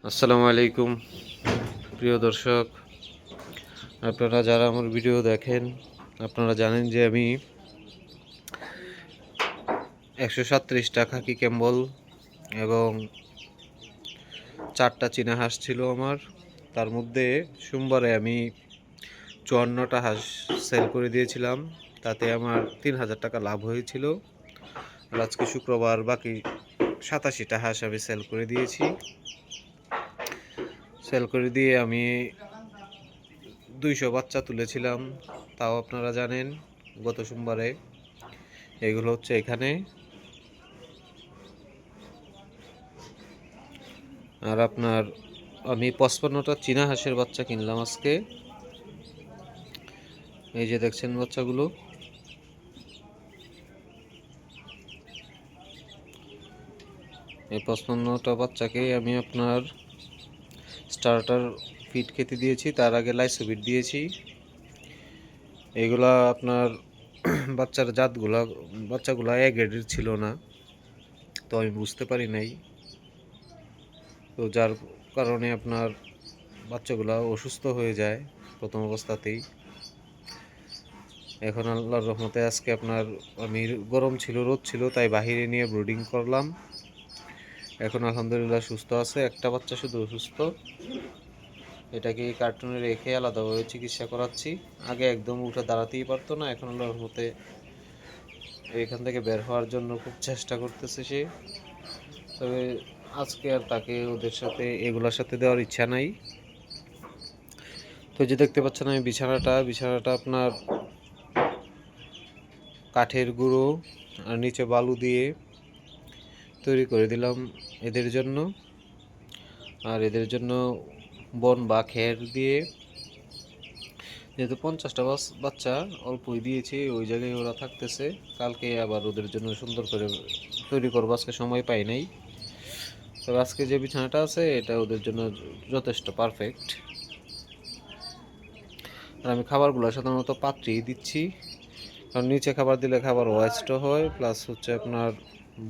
আসসালামু আলাইকুম প্রিয় দর্শক, আপনারা যারা আমার ভিডিও দেখেন আপনারা জানেন যে আমি 137টা খাকি ক্যাম্বল এবং 4টা চীনা হাঁস ছিল আমার। তার মধ্যে সোমবারে আমি 54টা হাঁস সেল করে দিয়েছিলাম, তাতে আমার 3000 টাকা লাভ হয়েছিল। আর আজকে শুক্রবার বাকি 87টা হাঁস আমি সেল করে দিয়েছি। সেল করে দিয়ে আমি 200 বাচ্চা তুলেছিলাম, তাও আপনারা জানেন গত সোমবারে। এগুলো হচ্ছে এখানে। আর আপনার আমি 55টা চীনা হাঁসের বাচ্চা কিনলাম আজকে। এই যে দেখছেন বাচ্চাগুলো, এই 55টা বাচ্চাকে আমি আপনার স্টার্টার ফিড খেতে দিয়েছি, তার আগে লাইসোবিট দিয়েছি। এগুলা আপনার বাচ্চাগুলা এ গ্রেডের ছিল না, তো আমি বুঝতে পারি নাই, তো যার কারণে আপনার বাচ্চাগুলা অসুস্থ হয়ে যায় প্রথম অবস্থাতেই। এখন আল্লাহর রহমতে আজকে আপনার আমি গরম ছিল, রোদ ছিল, তাই বাহিরে নিয়ে ব্রুডিং করলাম। এখন আলহামদুলিল্লাহ সুস্থ আছে, একটা বাচ্চা শুধু অসুস্থ। এটাকে কার্টুনে রেখে আলাদাভাবে চিকিৎসা করাচ্ছি। আগে একদম উঠে দাঁড়াতেই পারতো না, এখন আল্লাহর রহমতে এখান থেকে বের হওয়ার জন্য খুব চেষ্টা করতেছে সে। তবে আজকে আর তাকে ওদের সাথে এগুলোর সাথে দেওয়ার ইচ্ছা নাই। তো যে দেখতে পাচ্ছেন আমি বিছানাটা আপনার কাঠের গুঁড়ো আর নিচে বালু দিয়ে তৈরি করে দিলাম এদের জন্য। আর এদের জন্য বন বা খের দিয়ে, যেহেতু 50টা বাচ্চা অল্পই দিয়েছি, ওই জায়গায় ওরা থাকতেছে। কালকে আবার ওদের জন্য সুন্দর করে তৈরি করবো, আজকে সময় পাই নাই। তবে আজকে যে বিছানাটা আছে এটা ওদের জন্য যথেষ্ট পারফেক্ট। আর আমি খাবারগুলো সাধারণত পাত্রেই দিচ্ছি, কারণ নিচে খাবার দিলে খাবার ওয়েস্টও হয়, প্লাস হচ্ছে আপনার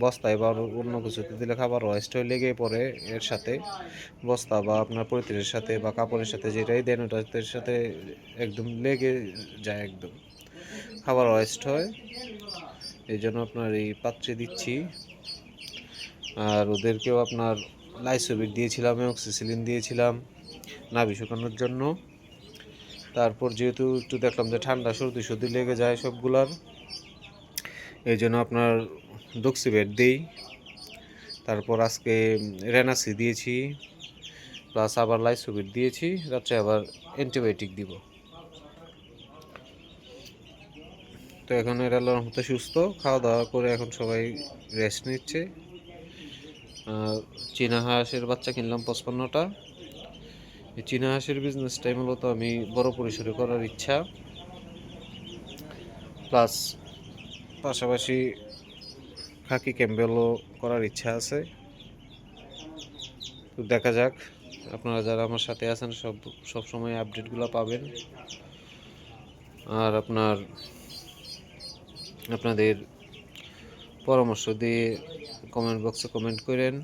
বস্তায় বা অন্য কিছুতে দিলে খাবার ওয়েস্ট হয়ে লেগে পড়ে এর সাথে। বস্তা বা আপনার পলিথিনের সাথে বা কাপড়ের সাথে যেটাই দেন ওটার সাথে একদম লেগে যায়, একদম খাবার ওয়েস্ট হয়। এই জন্য আপনার এই পাত্রে দিচ্ছি। আর ওদেরকেও আপনার লাইসোবিট দিয়েছিলাম, অক্সিসিলিন দিয়েছিলাম নাভি শুকানোর জন্য। তারপর যেহেতু একটু দেখলাম যে ঠান্ডা সর্দি লেগে যায় সবগুলার, এই জন্য আপনার ডক্সিবেট দিই। তারপর আজকে রেনাসি দিয়েছি, প্লাস আবার লাইসোবিট দিয়েছি, রাত্রে আবার অ্যান্টিবায়োটিক দিব। তো এখন এরা আল্লাহর মতো সুস্থ, খাওয়া দাওয়া করে এখন সবাই রেস্ট নিচ্ছে। চীনা হাঁসের বাচ্চা কিনলাম 55টা। এই চীনা হাঁসের বিজনেসটাই মূলত আমি বড় পরিসরে করার ইচ্ছা, প্লাস পাশাপাশি খাকি ক্যাম্বেলও করার ইচ্ছা আছে। তো দেখা যাক, আপনারা যারা আমার সাথে আছেন সব সময় আপডেটগুলো পাবেন। আর আপনাদের পরামর্শ দিয়ে কমেন্ট বক্সে কমেন্ট করেন।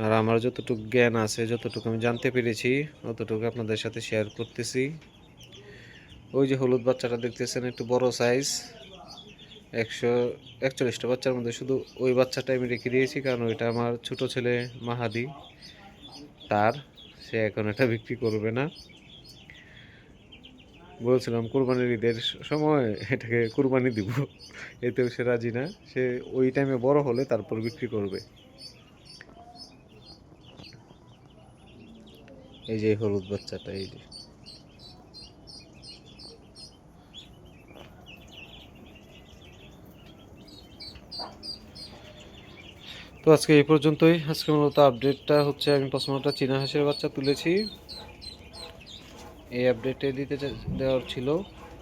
আর আমার যতটুকু জ্ঞান আছে, যতটুকু আমি জানতে পেরেছি ততটুকু আপনাদের সাথে শেয়ার করতেছি। ওই যে হলুদ বাচ্চাটা দেখতেছেন, একটু বড় সাইজ, 141টা বাচ্চার মধ্যে শুধু ওই বাচ্চাটা আমি রেখে দিয়েছি, কারণ ওইটা আমার ছোট ছেলে মাহাদি, সে এখন এটা বিক্রি করবে না। বলছিলাম কুরবানির ঈদের সময় এটাকে কুরবানি দিব, এতেও সে রাজি না। সে ওই টাইমে বড় হলে তারপর বিক্রি করবে। এই যে হলুদ বাচ্চাটা, এই যে। তো আজকে এই পর্যন্তই। আজকে মূলত আপডেটটা হচ্ছে আমি 55টা চীনা হাঁসের বাচ্চা তুলেছি, এই আপডেটে দেওয়ার ছিল।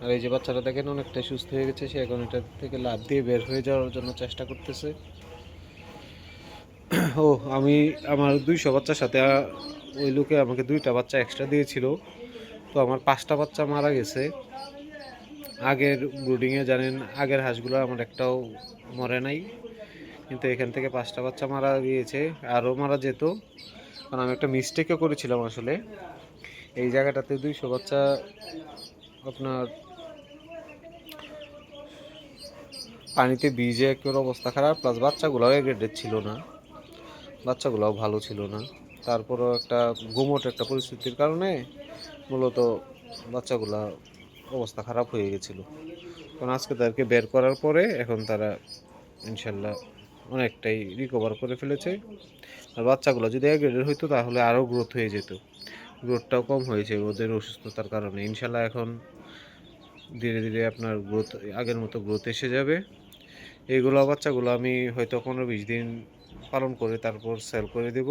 আর এই যে বাচ্চাটা দেখেন অনেকটাই সুস্থ হয়ে গেছে, সে এখন এটা থেকে লাফ দিয়ে বের হয়ে যাওয়ার জন্য চেষ্টা করতেছে। ও আমি আমার 200 বাচ্চার সাথে ওই লোকে আমাকে 2টা বাচ্চা এক্সট্রা দিয়েছিল, তো আমার 5টা বাচ্চা মারা গেছে। আগের ব্রুডিংয়ে জানেন আগের হাঁসগুলো আমার একটাও মরে নাই, কিন্তু এখান থেকে 5টা বাচ্চা মারা গিয়েছে, আরও মারা যেত, কারণ আমি একটা মিস্টেকও করেছিলাম আসলে। এই জায়গাটাতে 200 বাচ্চা আপনার পানিতে ভিজে একেবারে অবস্থা খারাপ, প্লাস বাচ্চাগুলোও গ্রেডেড ছিল না, বাচ্চাগুলোও ভালো ছিল না। তারপরও একটা গুমোট একটা পরিস্থিতির কারণে মূলত বাচ্চাগুলা অবস্থা খারাপ হয়ে গেছিলো। কারণ আজকে তাদেরকে বের করার পরে এখন তারা ইনশাল্লাহ অনেকটাই রিকভার করে ফেলেছে। আর বাচ্চাগুলো যদি এক গ্রেডের হইতো তাহলে আরও গ্রোথ হয়ে যেত, গ্রোথটাও কম হয়েছে ওদের অসুস্থতার কারণে। ইনশাল্লাহ এখন ধীরে ধীরে আপনার গ্রোথ আগের মতো গ্রোথ এসে যাবে। এইগুলো বাচ্চাগুলো আমি হয়তো 15-20 দিন পালন করে তারপর সেল করে দেব।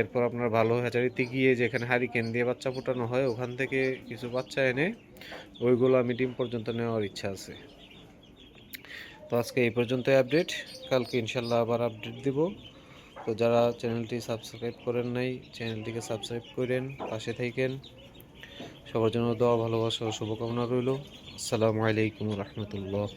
এরপর আপনার ভালো হ্যাচারিতে গিয়ে যেখানে হারিকেন দিয়ে বাচ্চা ফোটানো হয় ওখান থেকে কিছু বাচ্চা এনে ওইগুলো আমি ডিম পর্যন্ত নেওয়ার ইচ্ছা আছে। তো আজকে এই পর্যন্তই আপডেট, কালকে ইনশাল্লাহ আবার আপডেট দেব। তো যারা চ্যানেলটি সাবস্ক্রাইব করেন নাই চ্যানেলটিকে সাবস্ক্রাইব করেন, পাশে থাকেন। সবার জন্য দোয়া ভালোবাসা ও শুভকামনা রইল। আসসালামু আলাইকুম রহমতুল্লাহ।